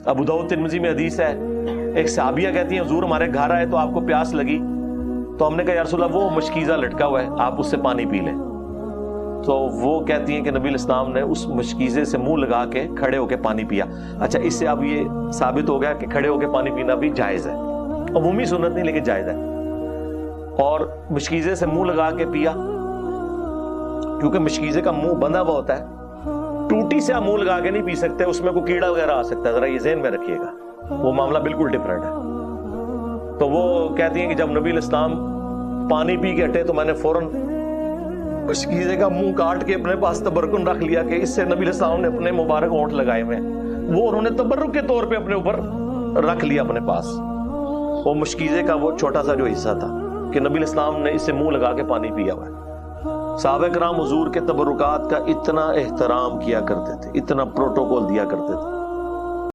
Abu Dawood Tirmidhi में हदीस है, एक सहाबिया कहती है हुजूर हमारे घर आए तो आपको प्यास लगी, तो हमने कहा या रसूल अल्लाह वो मशकीज़ा लटका हुआ है, आप उससे पानी पी लें। तो वो कहती हैं कि नबी इस्लाम ने उस मशकीज़े से मुंह लगा के खड़े होकर पानी पिया। अच्छा, इससे अब ये साबित हो गया कि खड़े होकर पानी पीना भी जायज़ है, अमूमी सुन्नत नहीं लेकिन जायज़ है। और मशकीज़े से मुंह लगा के पिया, क्योंकि मशकीज़े का मुंह बंधा हुआ होता है, टूटी से आप मुंह लगा के नहीं पी सकते, उसमें कोई कीड़ा वगैरह आ सकता है, जरा ये ज़हन में रखिएगा, वो मामला बिल्कुल डिफरेंट है। तो वो कहती हैं कि जब नबी इस्लाम पानी पी के हटे तो मैंने फौरन मशकीज़े का मुंह काट के अपने पास तबरुकन रख लिया कि इससे नबी इस्लाम ने अपने मुबारक होंठ लगाए हुए, वो उन्होंने तबरुक के तौर पे अपने ऊपर रख लिया अपने पास, वो मशकीज़े का वो छोटा सा जो हिस्सा था कि नबी इस्लाम ने इससे मुंह लगा के पानी पिया हुआ है। सहाबा किराम हुजूर के तबरुकात का इतना एहतराम किया करते थे, इतना प्रोटोकॉल दिया करते थे।